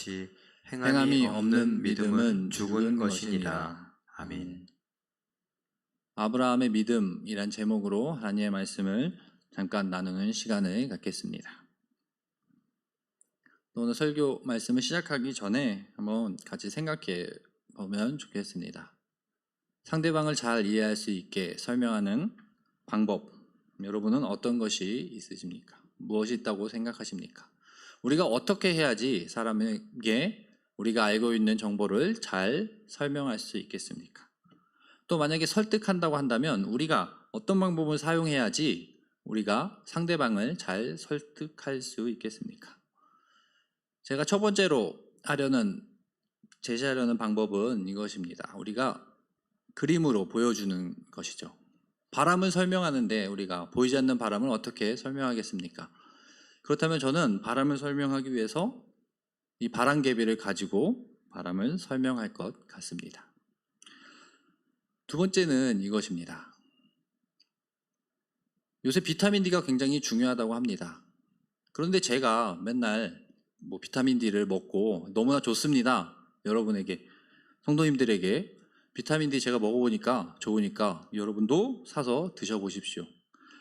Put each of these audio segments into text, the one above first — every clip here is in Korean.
같이 행함이 없는 믿음은 죽은 것이니라. 아멘. 아브라함의 믿음이란 제목으로 하나님의 말씀을 잠깐 나누는 시간을 갖겠습니다. 오늘 설교 말씀을 시작하기 전에 한번 같이 생각해 보면 좋겠습니다. 상대방을 잘 이해할 수 있게 설명하는 방법, 여러분은 어떤 것이 있으십니까? 무엇이 있다고 생각하십니까? 우리가 어떻게 해야지 사람에게 우리가 알고 있는 정보를 잘 설명할 수 있겠습니까? 또 만약에 설득한다고 한다면 우리가 어떤 방법을 사용해야지 우리가 상대방을 잘 설득할 수 있겠습니까? 제가 첫 번째로 제시하려는 방법은 이것입니다. 우리가 그림으로 보여주는 것이죠. 바람을 설명하는데 우리가 보이지 않는 바람을 어떻게 설명하겠습니까? 그렇다면 저는 바람을 설명하기 위해서 이 바람개비를 가지고 바람을 설명할 것 같습니다. 두 번째는 이것입니다. 요새 비타민 D가 굉장히 중요하다고 합니다. 그런데 제가 맨날 비타민 D를 먹고 너무나 좋습니다. 여러분에게, 성도님들에게 비타민 D 제가 먹어보니까 좋으니까 여러분도 사서 드셔보십시오.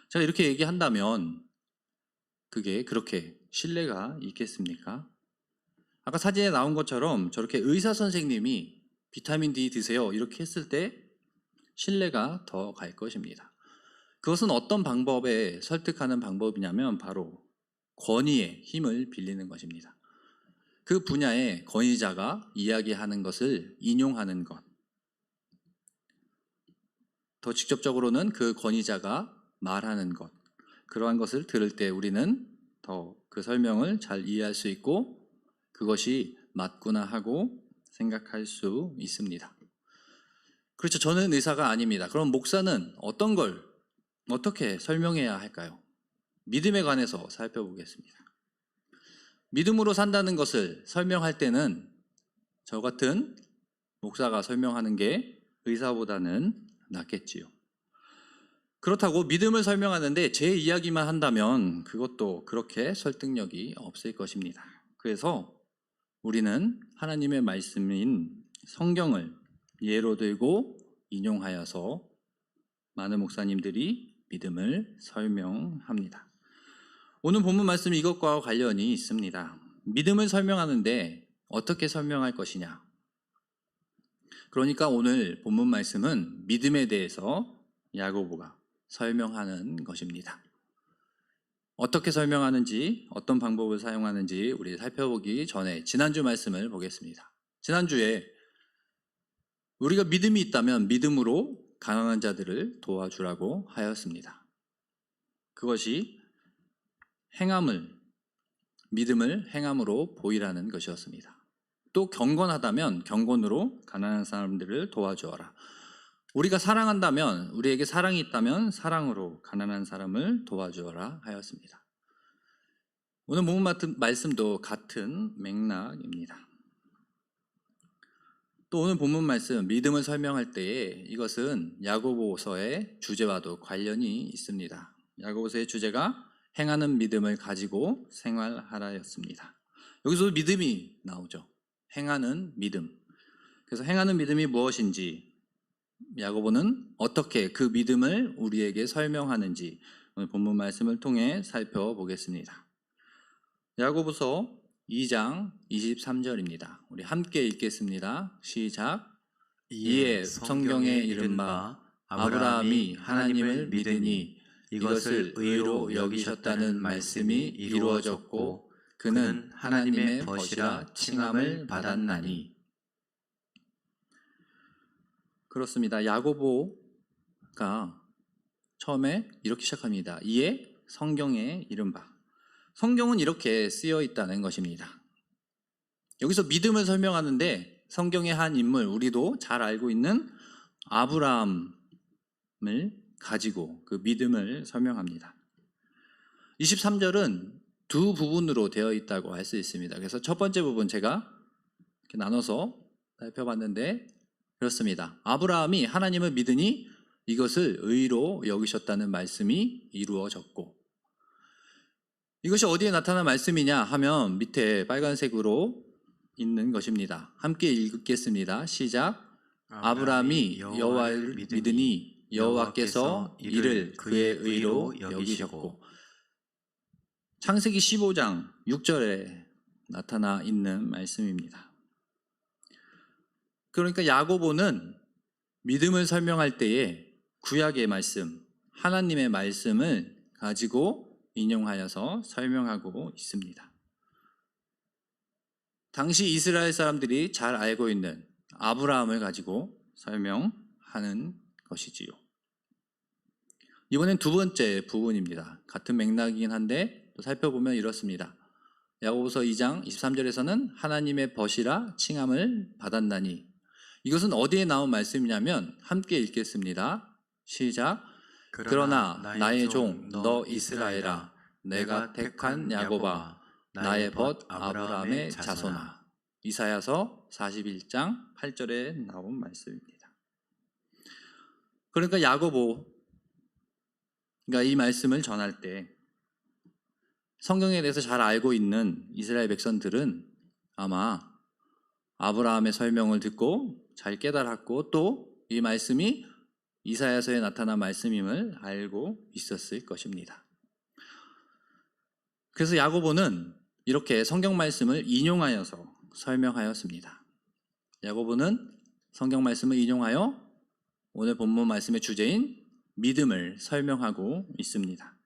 제가 이렇게 얘기한다면 그게 그렇게 신뢰가 있겠습니까? 아까 사진에 나온 것처럼 저렇게 의사 선생님이 비타민 D 드세요 이렇게 했을 때 신뢰가 더 갈 것입니다. 그것은 어떤 방법에 설득하는 방법이냐면 바로 권위의 힘을 빌리는 것입니다. 그 분야의 권위자가 이야기하는 것을 인용하는 것. 더 직접적으로는 그 권위자가 말하는 것. 그러한 것을 들을 때 우리는 더 그 설명을 잘 이해할 수 있고 그것이 맞구나 하고 생각할 수 있습니다. 그렇죠. 저는 의사가 아닙니다. 그럼 목사는 어떤 걸 어떻게 설명해야 할까요? 믿음에 관해서 살펴보겠습니다. 믿음으로 산다는 것을 설명할 때는 저 같은 목사가 설명하는 게 의사보다는 낫겠지요. 그렇다고 믿음을 설명하는데 제 이야기만 한다면 그것도 그렇게 설득력이 없을 것입니다. 그래서 우리는 하나님의 말씀인 성경을 예로 들고 인용하여서 많은 목사님들이 믿음을 설명합니다. 오늘 본문 말씀이 이것과 관련이 있습니다. 믿음을 설명하는데 어떻게 설명할 것이냐? 그러니까 오늘 본문 말씀은 믿음에 대해서 야고보가 설명하는 것입니다. 어떻게 설명하는지, 어떤 방법을 사용하는지 우리 살펴보기 전에 지난주 말씀을 보겠습니다. 지난주에 우리가 믿음이 있다면 믿음으로 가난한 자들을 도와주라고 하였습니다. 그것이 믿음을 행함으로 보이라는 것이었습니다. 또 경건하다면 경건으로 가난한 사람들을 도와주어라. 우리가 사랑한다면, 우리에게 사랑이 있다면 사랑으로 가난한 사람을 도와주어라 하였습니다. 오늘 본문 말씀도 같은 맥락입니다. 또 오늘 본문 말씀 믿음을 설명할 때에 이것은 야고보서의 주제와도 관련이 있습니다. 야고보서의 주제가 행하는 믿음을 가지고 생활하라였습니다. 여기서 믿음이 나오죠. 행하는 믿음. 그래서 행하는 믿음이 무엇인지 야고보는 어떻게 그 믿음을 우리에게 설명하는지 오늘 본문 말씀을 통해 살펴보겠습니다. 야고보서 2장 23절입니다. 우리 함께 읽겠습니다. 시작. 이에 성경에 이른바 아브라함이 하나님을 믿으니 이것을 의로 여기셨다는 말씀이 이루어졌고 그는 하나님의 벗이라 칭함을 받았나니. 그렇습니다. 야고보가 처음에 이렇게 시작합니다. 이에 성경에 이른바. 성경은 이렇게 쓰여 있다는 것입니다. 여기서 믿음을 설명하는데 성경의 한 인물, 우리도 잘 알고 있는 아브라함을 가지고 그 믿음을 설명합니다. 23절은 두 부분으로 되어 있다고 할 수 있습니다. 그래서 첫 번째 부분 제가 이렇게 나눠서 살펴봤는데 그렇습니다. 아브라함이 하나님을 믿으니 이것을 의로 여기셨다는 말씀이 이루어졌고, 이것이 어디에 나타난 말씀이냐 하면 밑에 빨간색으로 있는 것입니다. 함께 읽겠습니다. 시작. 아브라함이 여호와를 믿으니 여호와께서 이를 그의 의로 여기셨고. 창세기 15장 6절에 나타나 있는 말씀입니다. 그러니까 야고보는 믿음을 설명할 때에 구약의 말씀, 하나님의 말씀을 가지고 인용하여서 설명하고 있습니다. 당시 이스라엘 사람들이 잘 알고 있는 아브라함을 가지고 설명하는 것이지요. 이번엔 두 번째 부분입니다. 같은 맥락이긴 한데 또 살펴보면 이렇습니다. 야고보서 2장 23절에서는 하나님의 벗이라 칭함을 받았나니, 이것은 어디에 나온 말씀이냐면 함께 읽겠습니다. 시작. 그러나 나의 종 너 이스라엘아, 내가 택한 야고보아, 나의 벗 아브라함의 자손아. 이사야서 41장 8절에 나온 말씀입니다. 그러니까 야고보가 이 말씀을 전할 때 성경에 대해서 잘 알고 있는 이스라엘 백성들은 아마 아브라함의 설명을 듣고 잘 깨달았고 또 이 말씀이 이사야서에 나타난 말씀임을 알고 있었을 것입니다. 그래서 야고보는 이렇게 성경 말씀을 인용하여서 설명하였습니다. 야고보는 성경 말씀을 인용하여 오늘 본문 말씀의 주제인 믿음을 설명하고 있습니다.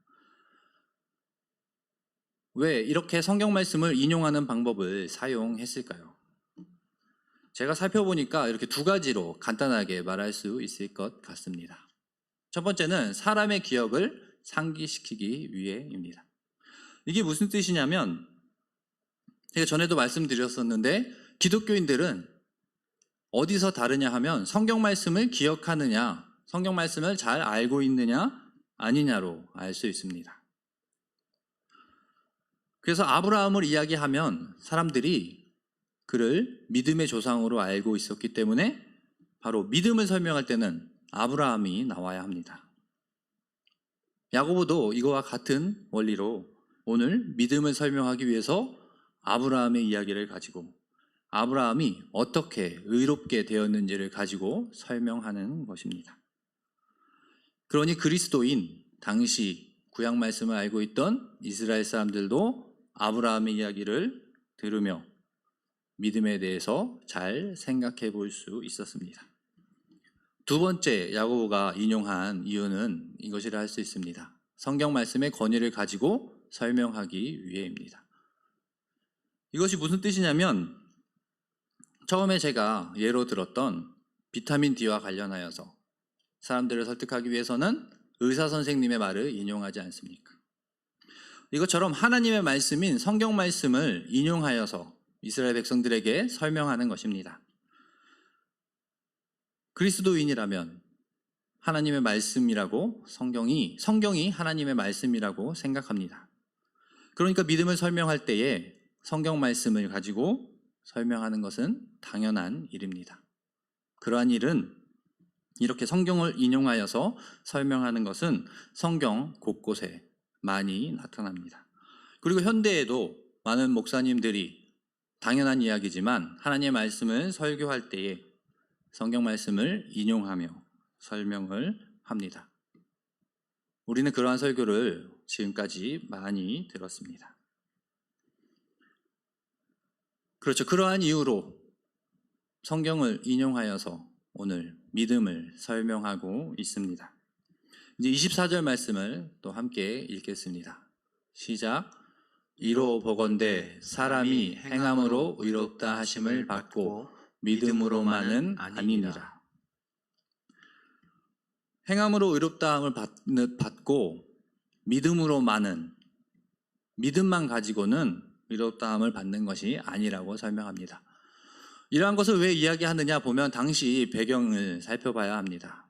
왜 이렇게 성경 말씀을 인용하는 방법을 사용했을까요? 제가 살펴보니까 이렇게 두 가지로 간단하게 말할 수 있을 것 같습니다. 첫 번째는 사람의 기억을 상기시키기 위해입니다. 이게 무슨 뜻이냐면, 제가 전에도 말씀드렸었는데 기독교인들은 어디서 다르냐 하면 성경 말씀을 기억하느냐, 성경 말씀을 잘 알고 있느냐 아니냐로 알 수 있습니다. 그래서 아브라함을 이야기하면 사람들이 그를 믿음의 조상으로 알고 있었기 때문에 바로 믿음을 설명할 때는 아브라함이 나와야 합니다. 야고보도 이거와 같은 원리로 오늘 믿음을 설명하기 위해서 아브라함의 이야기를 가지고 아브라함이 어떻게 의롭게 되었는지를 가지고 설명하는 것입니다. 그러니 그리스도인 당시 구약 말씀을 알고 있던 이스라엘 사람들도 아브라함의 이야기를 들으며 믿음에 대해서 잘 생각해 볼 수 있었습니다. 두 번째 야고보가 인용한 이유는 이것이라 할 수 있습니다. 성경 말씀의 권위를 가지고 설명하기 위해입니다. 이것이 무슨 뜻이냐면, 처음에 제가 예로 들었던 비타민 D와 관련하여서 사람들을 설득하기 위해서는 의사 선생님의 말을 인용하지 않습니까? 이것처럼 하나님의 말씀인 성경 말씀을 인용하여서 이스라엘 백성들에게 설명하는 것입니다. 그리스도인이라면 하나님의 말씀이라고 성경이 하나님의 말씀이라고 생각합니다. 그러니까 믿음을 설명할 때에 성경 말씀을 가지고 설명하는 것은 당연한 일입니다. 그러한 일은 이렇게 성경을 인용하여서 설명하는 것은 성경 곳곳에 많이 나타납니다. 그리고 현대에도 많은 목사님들이 당연한 이야기지만 하나님의 말씀을 설교할 때에 성경 말씀을 인용하며 설명을 합니다. 우리는 그러한 설교를 지금까지 많이 들었습니다. 그렇죠. 그러한 이유로 성경을 인용하여서 오늘 믿음을 설명하고 있습니다. 이제 24절 말씀을 또 함께 읽겠습니다. 시작. 이로 보건대 사람이 행함으로 의롭다 하심을 받고 믿음으로만은 아니니라. 행함으로 의롭다함을 받고 믿음으로만은, 믿음만 가지고는 의롭다함을 받는 것이 아니라고 설명합니다. 이러한 것을 왜 이야기하느냐 보면 당시 배경을 살펴봐야 합니다.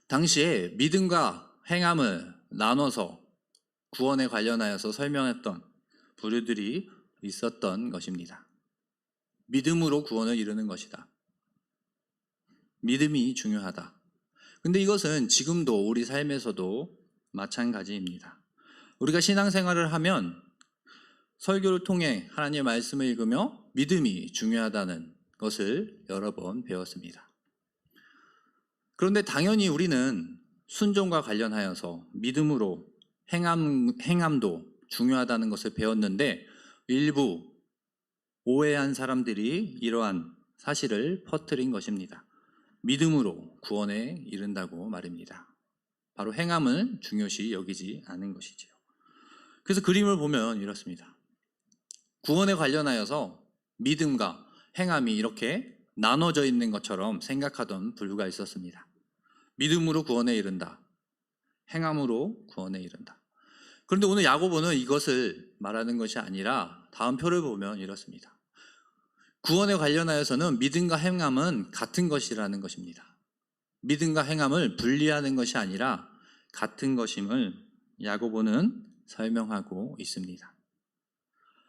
당시에 믿음과 행함을 나눠서 구원에 관련하여서 설명했던 부류들이 있었던 것입니다. 믿음으로 구원을 이루는 것이다. 믿음이 중요하다. 근데 이것은 지금도 우리 삶에서도 마찬가지입니다. 우리가 신앙생활을 하면 설교를 통해 하나님의 말씀을 읽으며 믿음이 중요하다는 것을 여러 번 배웠습니다. 그런데 당연히 우리는 순종과 관련하여서 믿음으로 행함도 중요하다는 것을 배웠는데 일부 오해한 사람들이 이러한 사실을 퍼뜨린 것입니다. 믿음으로 구원에 이른다고 말입니다. 바로 행함을 중요시 여기지 않은 것이지요. 그래서 그림을 보면 이렇습니다. 구원에 관련하여서 믿음과 행함이 이렇게 나눠져 있는 것처럼 생각하던 부류가 있었습니다. 믿음으로 구원에 이른다. 행함으로 구원에 이른다. 그런데 오늘 야고보는 이것을 말하는 것이 아니라 다음 표를 보면 이렇습니다. 구원에 관련하여서는 믿음과 행함은 같은 것이라는 것입니다. 믿음과 행함을 분리하는 것이 아니라 같은 것임을 야고보는 설명하고 있습니다.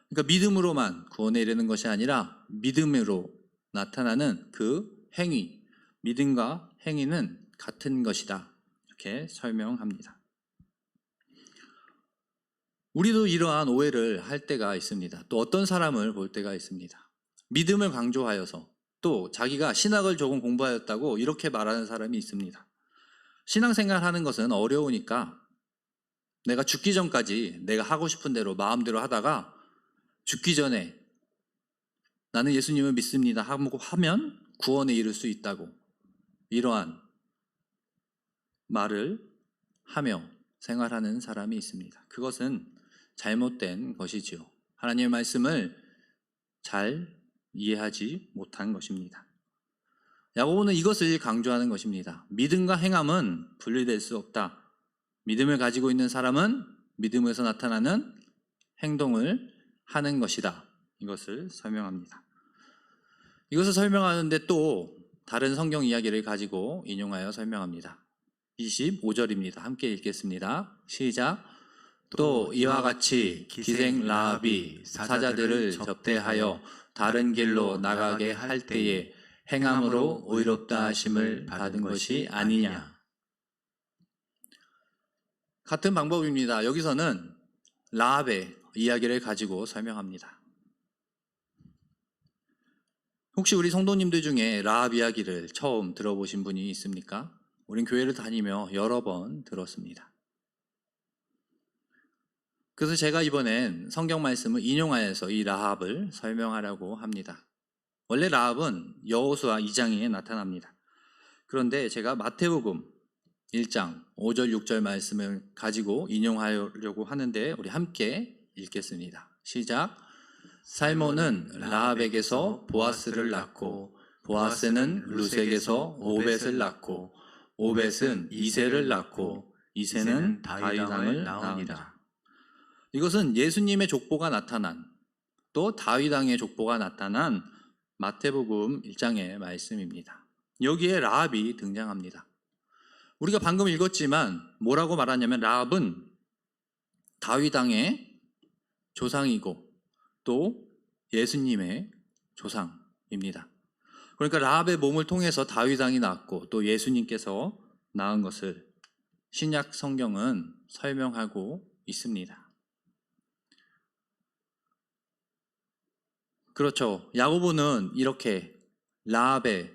그러니까 믿음으로만 구원에 이르는 것이 아니라 믿음으로 나타나는 그 행위, 믿음과 행위는 같은 것이다. 이렇게 설명합니다. 우리도 이러한 오해를 할 때가 있습니다. 또 어떤 사람을 볼 때가 있습니다. 믿음을 강조하여서 또 자기가 신학을 조금 공부하였다고 이렇게 말하는 사람이 있습니다. 신앙생활 하는 것은 어려우니까 내가 죽기 전까지 내가 하고 싶은 대로 마음대로 하다가 죽기 전에 나는 예수님을 믿습니다 하고 하면 구원에 이를 수 있다고 이러한 말을 하며 생활하는 사람이 있습니다. 그것은 잘못된 것이지요. 하나님의 말씀을 잘 이해하지 못한 것입니다. 야고보는 이것을 강조하는 것입니다. 믿음과 행함은 분리될 수 없다. 믿음을 가지고 있는 사람은 믿음에서 나타나는 행동을 하는 것이다. 이것을 설명합니다. 이것을 설명하는데 또 다른 성경 이야기를 가지고 인용하여 설명합니다. 25절입니다. 함께 읽겠습니다. 시작. 또 이와 같이 기생 라합이 사자들을 접대하여 다른 길로 나가게 할 때에 행함으로 의롭다 하심을 받은 것이 아니냐. 같은 방법입니다. 여기서는 라합의 이야기를 가지고 설명합니다. 혹시 우리 성도님들 중에 라합 이야기를 처음 들어보신 분이 있습니까? 우린 교회를 다니며 여러 번 들었습니다. 그래서 제가 이번엔 성경 말씀을 인용하여서 이 라합을 설명하려고 합니다. 원래 라합은 여호수아 2장에 나타납니다. 그런데 제가 마태복음 1장 5절 6절 말씀을 가지고 인용하려고 하는데 우리 함께 읽겠습니다. 시작. 살몬은 라합에게서 보아스를 낳고 보아스는 루sek에서 오벳을 낳고 오벳은 이새를 낳고 이새는 다윗 왕을 낳으니라. 이것은 예수님의 족보가 나타난 또 다윗 왕의 족보가 나타난 마태복음 1장의 말씀입니다. 여기에 라합이 등장합니다. 우리가 방금 읽었지만 뭐라고 말하냐면 라합은 다윗 왕의 조상이고 또 예수님의 조상입니다. 그러니까 라합의 몸을 통해서 다윗 왕이 낳았고 또 예수님께서 낳은 것을 신약 성경은 설명하고 있습니다. 그렇죠. 야고보는 이렇게 라합의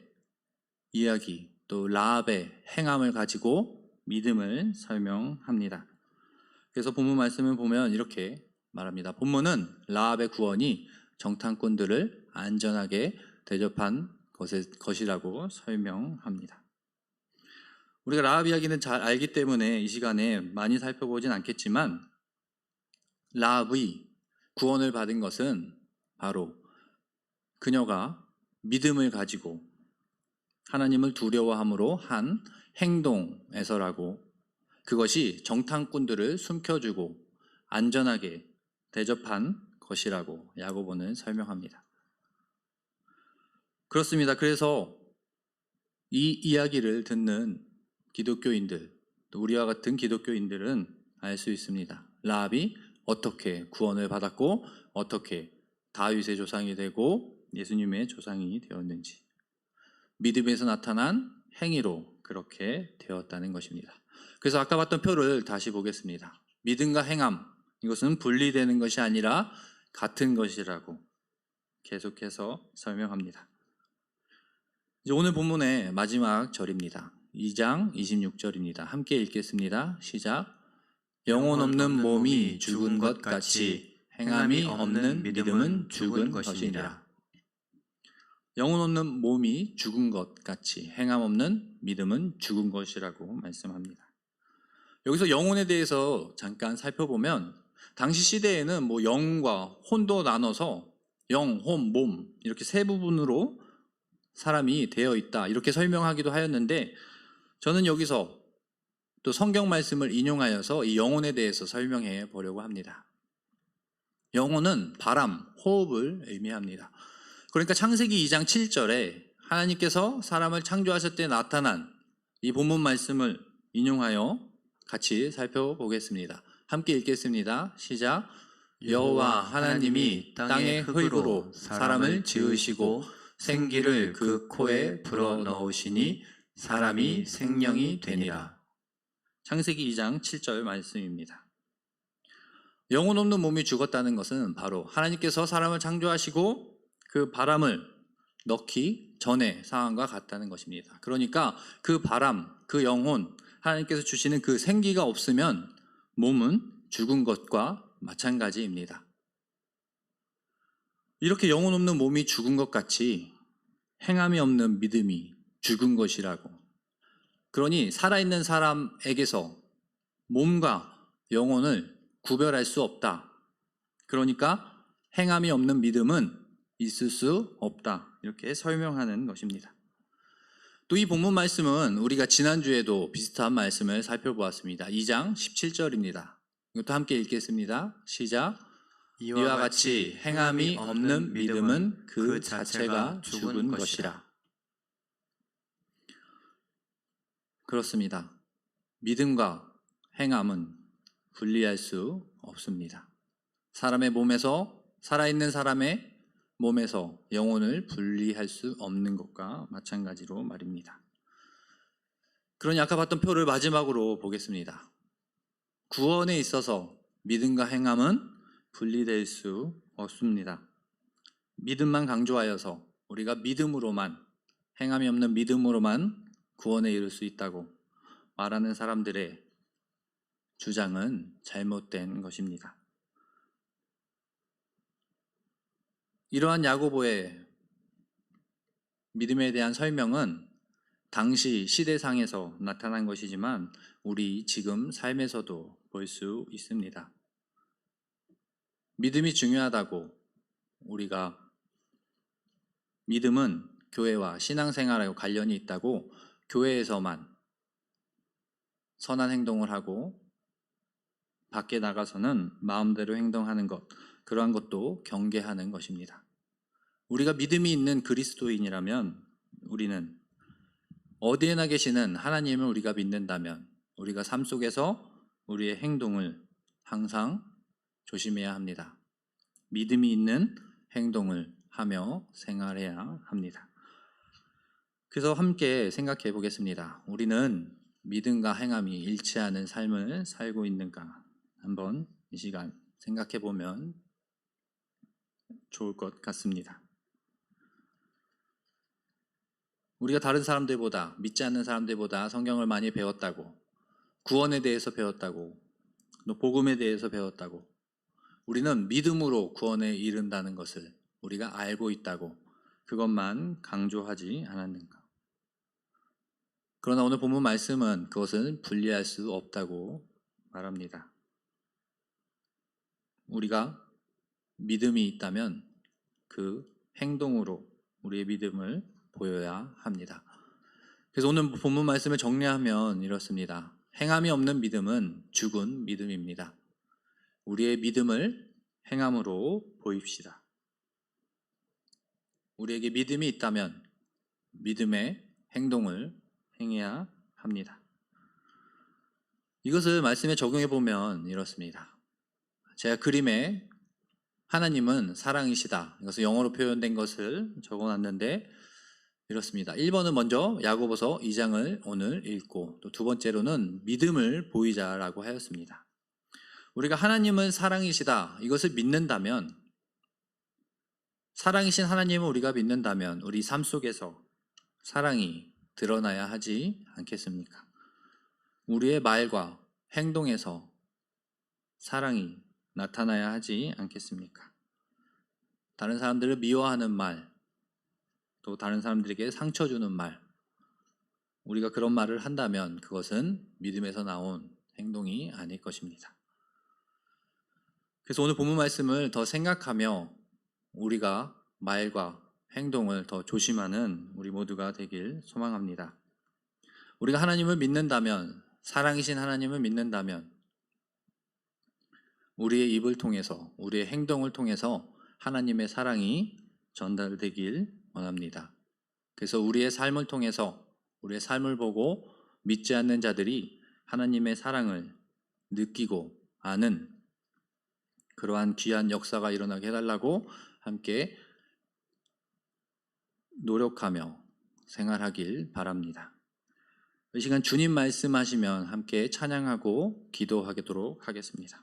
이야기 또 라합의 행함을 가지고 믿음을 설명합니다. 그래서 본문 말씀을 보면 이렇게 말합니다. 본문은 라합의 구원이 정탐꾼들을 안전하게 대접한 것이라고 설명합니다. 우리가 라합 이야기는 잘 알기 때문에 이 시간에 많이 살펴보진 않겠지만 라합의 구원을 받은 것은 바로 그녀가 믿음을 가지고 하나님을 두려워함으로 한 행동에서라고 그것이 정탐꾼들을 숨겨주고 안전하게 대접한 것이라고 야고보는 설명합니다. 그렇습니다. 그래서 이 이야기를 듣는 기독교인들, 또 우리와 같은 기독교인들은 알 수 있습니다. 라합이 어떻게 구원을 받았고 어떻게 다윗의 조상이 되고 예수님의 조상이 되었는지 믿음에서 나타난 행위로 그렇게 되었다는 것입니다. 그래서 아까 봤던 표를 다시 보겠습니다. 믿음과 행함, 이것은 분리되는 것이 아니라 같은 것이라고 계속해서 설명합니다. 이제 오늘 본문의 마지막 절입니다. 2장 26절입니다. 함께 읽겠습니다. 시작. 영혼 없는 몸이 죽은 것 같이 행함이 없는 믿음은 죽은 것이니라. 영혼 없는 몸이 죽은 것 같이 행함 없는 믿음은 죽은 것이라고 말씀합니다. 여기서 영혼에 대해서 잠깐 살펴보면 당시 시대에는 뭐 영과 혼도 나눠서 영, 혼, 몸 이렇게 세 부분으로 사람이 되어 있다 이렇게 설명하기도 하였는데 저는 여기서 또 성경 말씀을 인용하여서 이 영혼에 대해서 설명해 보려고 합니다. 영혼은 바람, 호흡을 의미합니다. 그러니까 창세기 2장 7절에 하나님께서 사람을 창조하실 때 나타난 이 본문 말씀을 인용하여 같이 살펴보겠습니다. 함께 읽겠습니다. 시작. 여호와 하나님이 땅의 흙으로 사람을 지으시고 생기를 그 코에 불어넣으시니 사람이 생명이 되니라. 창세기 2장 7절 말씀입니다. 영혼 없는 몸이 죽었다는 것은 바로 하나님께서 사람을 창조하시고 그 바람을 넣기 전의 상황과 같다는 것입니다. 그러니까 그 바람, 그 영혼, 하나님께서 주시는 그 생기가 없으면 몸은 죽은 것과 마찬가지입니다. 이렇게 영혼 없는 몸이 죽은 것 같이 행함이 없는 믿음이 죽은 것이라고. 그러니 살아있는 사람에게서 몸과 영혼을 구별할 수 없다. 그러니까 행함이 없는 믿음은 있을 수 없다. 이렇게 설명하는 것입니다. 또 이 본문 말씀은 우리가 지난주에도 비슷한 말씀을 살펴보았습니다. 2장 17절입니다. 이것도 함께 읽겠습니다. 시작. 이와 같이 행함이 없는 믿음은 그 자체가 죽은 것이라. 그렇습니다. 믿음과 행함은 분리할 수 없습니다. 사람의 몸에서, 살아있는 사람의 몸에서 영혼을 분리할 수 없는 것과 마찬가지로 말입니다. 그러니 아까 봤던 표를 마지막으로 보겠습니다. 구원에 있어서 믿음과 행함은 분리될 수 없습니다. 믿음만 강조하여서 우리가 믿음으로만, 행함이 없는 믿음으로만 구원에 이를 수 있다고 말하는 사람들의 주장은 잘못된 것입니다. 이러한 야고보의 믿음에 대한 설명은 당시 시대상에서 나타난 것이지만 우리 지금 삶에서도 볼 수 있습니다. 믿음이 중요하다고 우리가 믿음은 교회와 신앙생활하고 관련이 있다고 교회에서만 선한 행동을 하고 밖에 나가서는 마음대로 행동하는 것, 그러한 것도 경계하는 것입니다. 우리가 믿음이 있는 그리스도인이라면 우리는 어디에나 계시는 하나님을 우리가 믿는다면 우리가 삶 속에서 우리의 행동을 항상 조심해야 합니다. 믿음이 있는 행동을 하며 생활해야 합니다. 그래서 함께 생각해 보겠습니다. 우리는 믿음과 행함이 일치하는 삶을 살고 있는가? 한번 이 시간 생각해 보면 좋을 것 같습니다. 우리가 다른 사람들보다, 믿지 않는 사람들보다 성경을 많이 배웠다고, 구원에 대해서 배웠다고, 또 복음에 대해서 배웠다고, 우리는 믿음으로 구원에 이른다는 것을 우리가 알고 있다고 그것만 강조하지 않았는가? 그러나 오늘 본문 말씀은 그것을 분리할 수 없다고 말합니다. 우리가 믿음이 있다면 그 행동으로 우리의 믿음을 보여야 합니다. 그래서 오늘 본문 말씀을 정리하면 이렇습니다. 행함이 없는 믿음은 죽은 믿음입니다. 우리의 믿음을 행함으로 보입시다. 우리에게 믿음이 있다면 믿음의 행동을 행해야 합니다. 이것을 말씀에 적용해 보면 이렇습니다. 제가 그림에 하나님은 사랑이시다, 이것을 영어로 표현된 것을 적어놨는데 이렇습니다. 1번은 먼저 야고보서 2장을 오늘 읽고, 또 두 번째로는 믿음을 보이자라고 하였습니다. 우리가 하나님은 사랑이시다, 이것을 믿는다면 사랑이신 하나님을 우리가 믿는다면 우리 삶 속에서 사랑이 드러나야 하지 않겠습니까? 우리의 말과 행동에서 사랑이 나타나야 하지 않겠습니까? 다른 사람들을 미워하는 말, 또 다른 사람들에게 상처 주는 말, 우리가 그런 말을 한다면 그것은 믿음에서 나온 행동이 아닐 것입니다. 그래서 오늘 본문 말씀을 더 생각하며 우리가 말과 행동을 더 조심하는 우리 모두가 되길 소망합니다. 우리가 하나님을 믿는다면, 사랑이신 하나님을 믿는다면 우리의 입을 통해서, 우리의 행동을 통해서 하나님의 사랑이 전달되길 원합니다. 그래서 우리의 삶을 통해서, 우리의 삶을 보고 믿지 않는 자들이 하나님의 사랑을 느끼고 아는 그러한 귀한 역사가 일어나게 해달라고 함께 노력하며 생활하길 바랍니다. 이 시간 주님 말씀하시면 함께 찬양하고 기도하도록 하겠습니다.